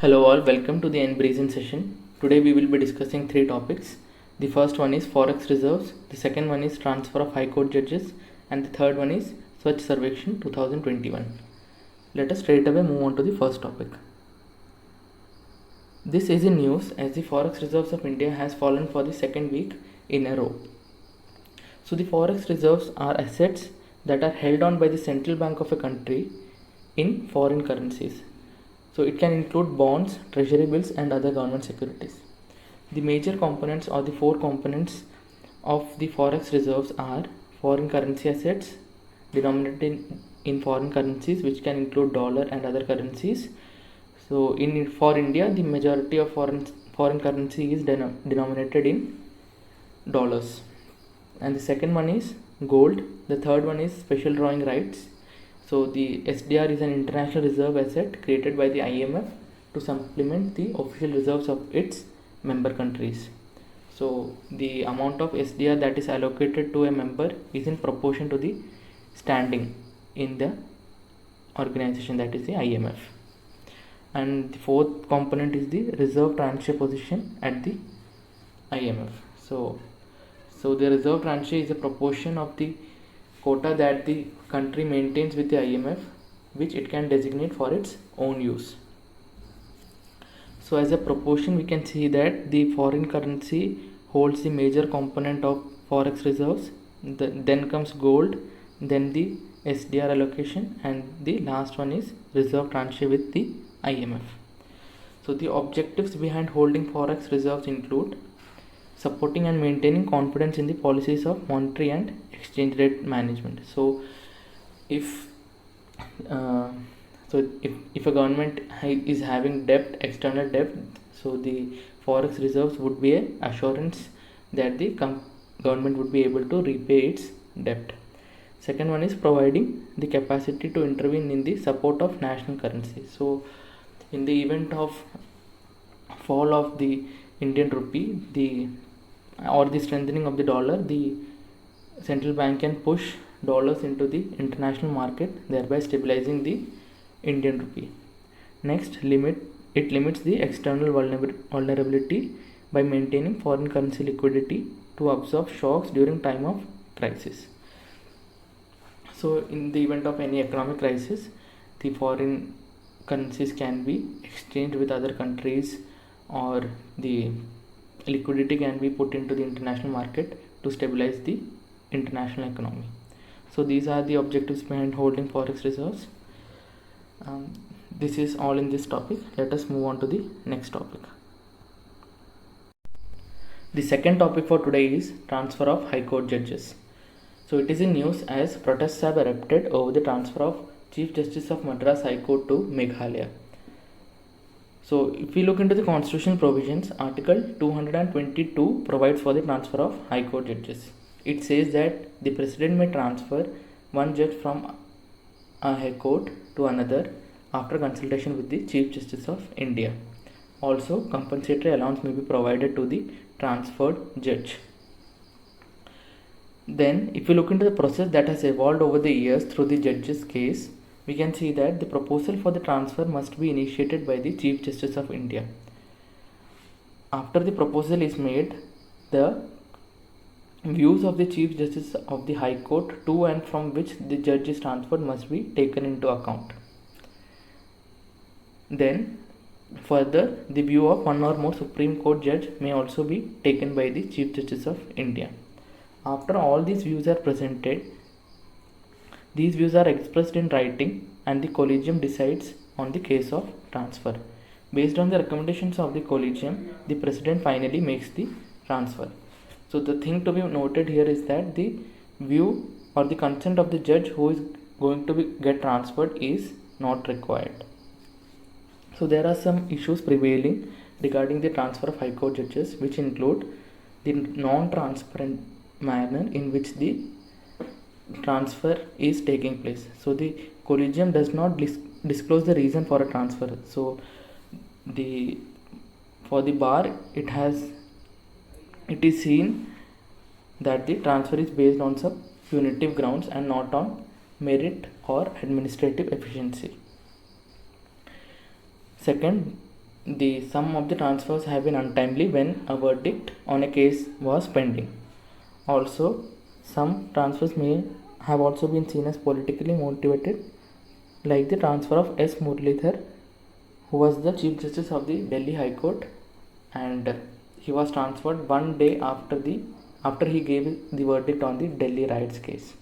Hello all, welcome to the N-Breezin session. Today we will be discussing three topics. The first one is Forex reserves, the second one is transfer of High Court judges, and the third one is Swachh Sarvekshan 2021. Let us straight away move on to the first topic. This is in news as the Forex reserves of India has fallen for the second week in a row. So the Forex reserves are assets that are held on by the central bank of a country in foreign currencies. So it can include bonds, treasury bills and other government securities. The major components or the four components of the forex reserves are foreign currency assets denominated in foreign currencies, which can include dollar and other currencies. So for India, the majority of foreign currency is denominated in dollars. And the second one is gold. The third one is special drawing rights. So the SDR is an international reserve asset created by the IMF to supplement the official reserves of its member countries. So the amount of SDR that is allocated to a member is in proportion to the standing in the organization, that is the IMF. And the fourth component is the reserve transfer position at the IMF. So the reserve transfer is a proportion of the quota that the country maintains with the IMF, which it can designate for its own use. So as a proportion, we can see that the foreign currency holds the major component of forex reserves. Then comes gold, then the SDR allocation, and the last one is reserve transfer with the IMF. So the objectives behind holding forex reserves include supporting and maintaining confidence in the policies of monetary and exchange rate management. So if a government is having debt, external debt, so the forex reserves would be an assurance that the government would be able to repay its debt. Second one is providing the capacity to intervene in the support of national currency. So in the event of fall of the Indian rupee, or the strengthening of the dollar, the central bank can push dollars into the international market, thereby stabilizing the Indian rupee. Next, it limits the external vulnerability by maintaining foreign currency liquidity to absorb shocks during time of crisis. So in the event of any economic crisis, the foreign currencies can be exchanged with other countries, or the liquidity can be put into the international market to stabilize the international economy. So these are the objectives behind holding forex reserves. This is all in this topic. Let us move on to the next topic. The second topic for today is transfer of High Court judges. So it is in news as protests have erupted over the transfer of Chief Justice of Madras High Court to Meghalaya. So if we look into the constitutional provisions, Article 222 provides for the transfer of High Court judges. It says that the President may transfer one judge from a High Court to another after consultation with the Chief Justice of India. Also, compensatory allowance may be provided to the transferred judge. Then, if we look into the process that has evolved over the years through the judge's case, we can see that the proposal for the transfer must be initiated by the Chief Justice of India. After the proposal is made, the views of the Chief Justice of the High Court to and from which the judge is transferred must be taken into account. Then further, the view of one or more Supreme Court judge may also be taken by the Chief Justice of India. After all these views are presented, these views are expressed in writing and the collegium decides on the case of transfer. Based on the recommendations of the collegium, the president finally makes the transfer. So the thing to be noted here is that the view or the consent of the judge who is going to get transferred is not required. So there are some issues prevailing regarding the transfer of High Court judges, which include the non-transparent manner in which the transfer is taking place. So the collegium does not disclose the reason for a transfer. So for the bar, it is seen that the transfer is based on some punitive grounds and not on merit or administrative efficiency. Second, some of the transfers have been untimely when a verdict on a case was pending. Also, some transfers may have also been seen as politically motivated, like the transfer of S. Muralidhar, who was the Chief Justice of the Delhi High Court, and he was transferred one day after he gave the verdict on the Delhi riots case.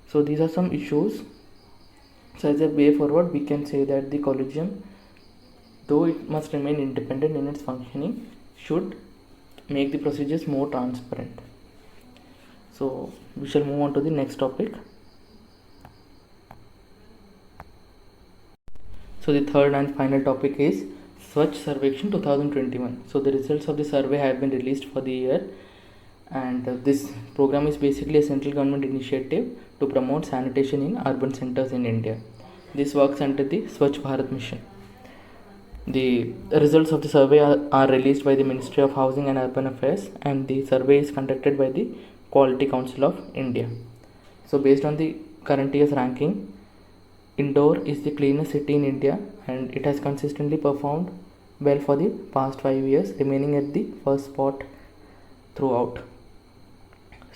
So these are some issues. So as a way forward, we can say that the collegium, though it must remain independent in its functioning, should make the procedures more transparent. So we shall move on to the next topic. So the third and final topic is Swachh Sarvekshan 2021. So the results of the survey have been released for the year, and this program is basically a central government initiative to promote sanitation in urban centers in India. This works under the Swachh Bharat mission. The results of the survey are released by the Ministry of Housing and Urban Affairs, and the survey is conducted by the Quality Council of India. So based on the current year's ranking, Indore is the cleanest city in India, and it has consistently performed well for the past 5 years, remaining at the first spot throughout.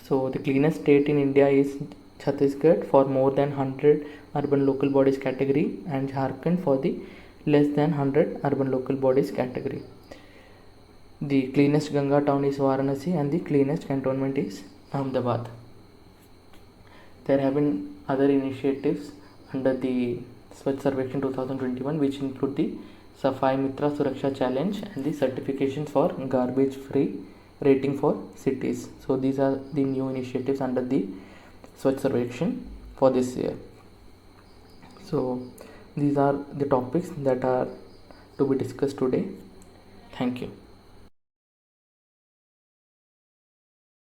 So the cleanest state in India is Chhattisgarh for more than 100 urban local bodies category, and Jharkhand for the less than 100 urban local bodies category. The cleanest Ganga town is Varanasi, and the cleanest cantonment is Ahmedabad. There have been other initiatives under the Swachh Sarvekshan 2021, which include the Safai Mitra Suraksha Challenge and the certifications for garbage free rating for cities. So these are the new initiatives under the Swachh Sarvekshan for this year. So these are the topics that are to be discussed today. Thank you.